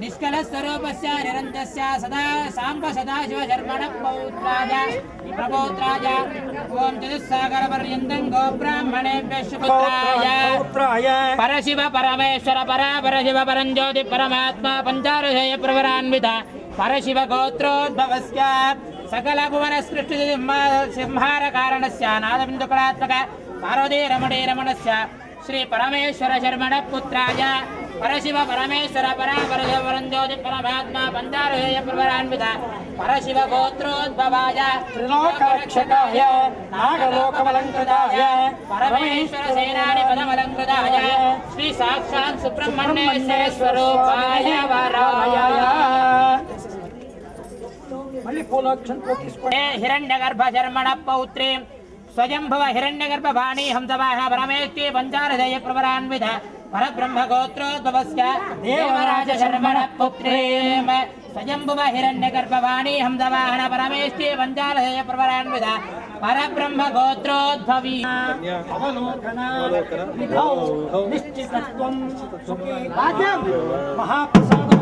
निष्कलस्वरूपस्य निरञ्जस्य सदा साम्ब सदाशिवशर्मणः पौत्राय प्रपौत्राय ओम चतुस्सागरपर्यन्तं गोब्राह्मणेभ्यः शुभपुत्राय परशिव परमेश्वर परशिव परञ्ज्योति परमात्मा पञ्चारुषेय प्रवरान्विता परशिव गोत्रोद्भवस्य सकल भुवन सृष्टि संहार कारणस्य नादबिन्दुकलात्मक पार्वती रमणे रमणस्य श्री परमेश्वर शर्मण पुत्राय परशिव परमेश्वर परशिव परञ्ज्योति परमात्मा पञ्चारुषेय प्रवरान्विता परशिव गोत्रोद्भवाय त्रिलोकरक्षकाय नागलोकमलङ्कृताय परमेश्वर सेनानि पदमलङ्कृताय श्री साक्षात् सुब्रह्मण्येश्वर स्वरूपाय वराय हिरण्यगर्भ शर्मण पौत्री स्वयंभव हिरण्यगर्भ वाणी हंसवाह परमेष्टि पंचारधेय प्रवरान्वित परब्रह्म गोत्रोद्भवस्य देवराज शर्मण पुत्रीं स्वयंभव हिरण्यगर्भ वाणी हंसवाहन परमेष्टि पंचारधेय प्रवरान्वित परब्रह्म गोत्रोद्भवी निश्चितत्वं महाप्रसाद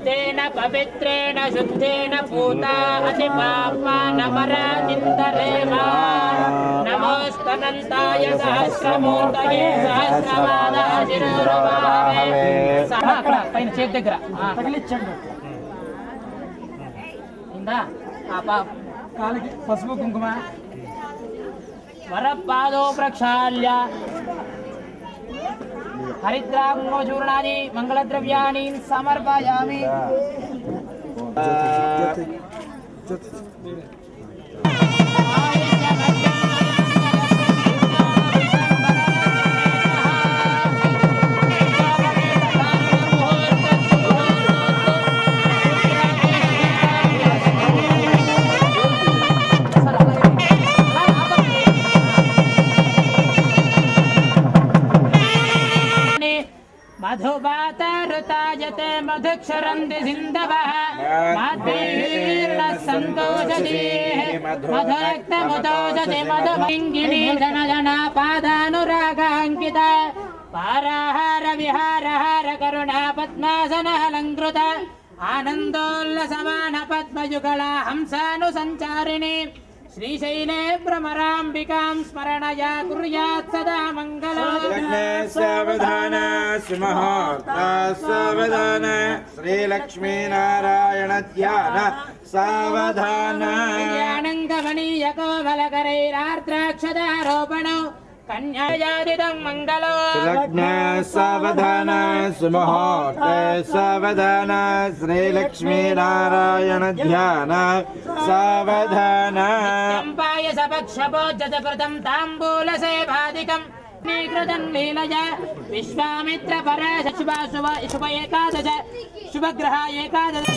तेन पवित्रेण शुद्धेन पूता अतिपापानमराजिन्दरेमा नमोस्तनन्ताय सहस्रमूर्तये सहस्रपादाशिरोरुबाहवे పైన చేతి దగ్గర తగిలించండి ఇందా కాలికి పసుపు కుంకుమ వరపాదో ప్రక్షాళ్య हरिद्रांगोचूर्णादि मंगलद्रव्याणि समर्पयामि मधुबातरुतायते मधुक्षरन्ति सिन्धवः माध्वीर्णसन्तोषदीः मधुरक्तमुतोषति मधुभङ्गिनी जनजनापादानुरागाङ्कित पाराहार विहारहार करुणा पद्मासनालङ्कृत आनन्दोल्लसमान पद्मयुगला हंसानुसञ्चारिणी श्रीशैले भ्रमराम्बिकां स्मरणया कुर्यात् सदा मङ्गलम् सावधान सुमुहूर्ता सावधान श्रीलक्ष्मीनारायण ध्यान सावधान ज्ञानङ्गमनीय कोमलकरैरार्द्राक्षदारोपणौ कन्यायादिदं मङ्गलो लग्न सावधान सुमुहूर्ते सावधान श्रीलक्ष्मीनारायण ध्यान सावधान चम्पाय सपक्षपोज्जतकृतं ताम्बूलसेवादिकम् नीकृतं लीलया विश्वामित्र पराश शुभ एकादश शुभग्रह एकादश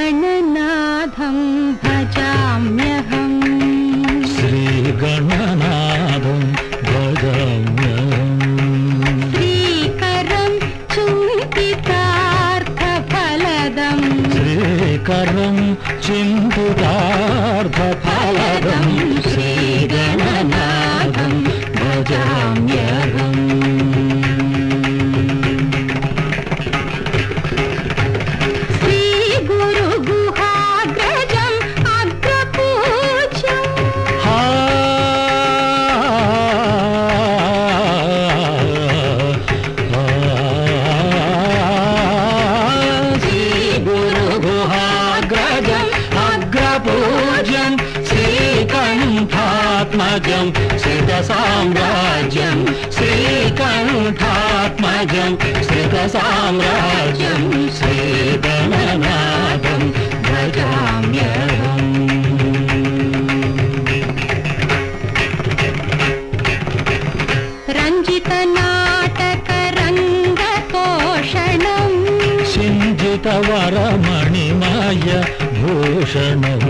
श्रीगणनाथं भजाम्यहम् श्रीगणनाथं भजाम्यहम् श्रीकरं चिन्तितार्थफलदम् श्रीकरं चिन्तितार्थफलदं श्रीगणनाथं भजाम्यहम् श्रीकण्ठात्मजं श्रितसाम्राज्यं श्रीकण्ठात्मजं श्रितसाम्राज्यं श्रीगणनाथं भजाम्यहम् रञ्जितनाटकरङ्गतोषणम् सिञ्जितवरमणिमय भूषणम्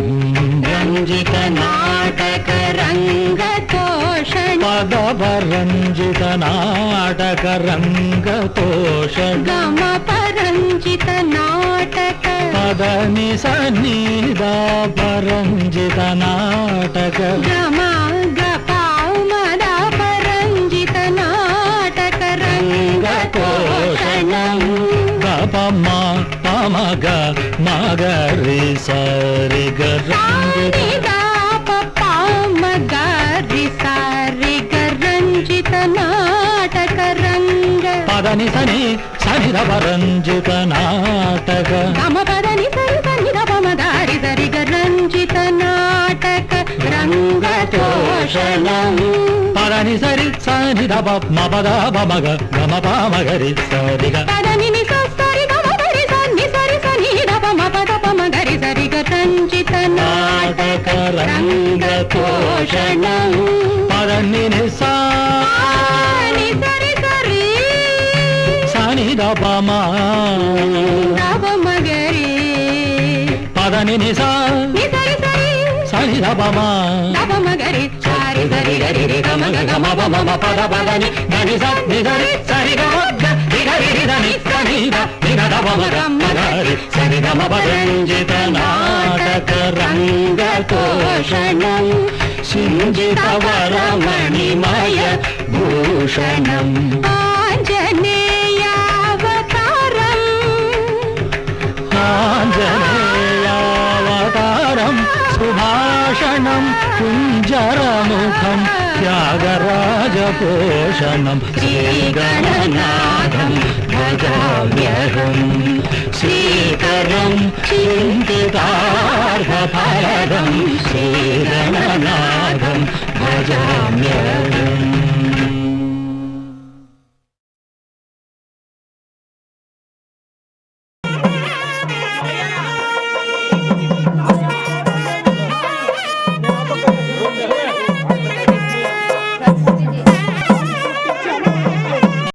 रञ्जितनाटकरङ्गतोषणम् पदवरञ्जितनाटकरङ्गतोषणम् गमपरञ्जितनाटक पदनि सन्निधा परञ्जितनाटक गमा गपामदा परञ्जितनाटकरङ्गतोषणम् गपमा पमग मगरि सरि रञ्जितनाटकरङ्ग पदनि सनि सनिधपरञ्जितनाटक गम पदनि सरि सनिधपमदारि सरि रञ्जितनाटक रङ्गतोषणम् पदनि सरि सनिधप मपद पमग गम पमगरि सरि पदनि सरि गमगरि सनि सरि सनिधपमपद पमगरि सरि रञ्जितनाटक रङ्गतोषणम् पदनि सरि सरि सनिधपमा नवमगरि पदनि सरि सनिधपमा नवमगरि सारि सरि गरि रि गम गम पम पद पदनि దని సని సరి గమ దిగరి దని సని దిగదవమ గమగరి సరి గమ పరంజిత నాటక రంగతోషణం సింజితవరమణిమయ భూషణం ఆంజనేయావతారం ఆంజనేయావతారం సుభాషణం కుంజరముఖం త్యాగరాజపోషణం శ్రీగణనాథం భజామ్యహం శ్రీకరం చింతితార్థఫలదం శ్రీగణనాథం భజామ్యహం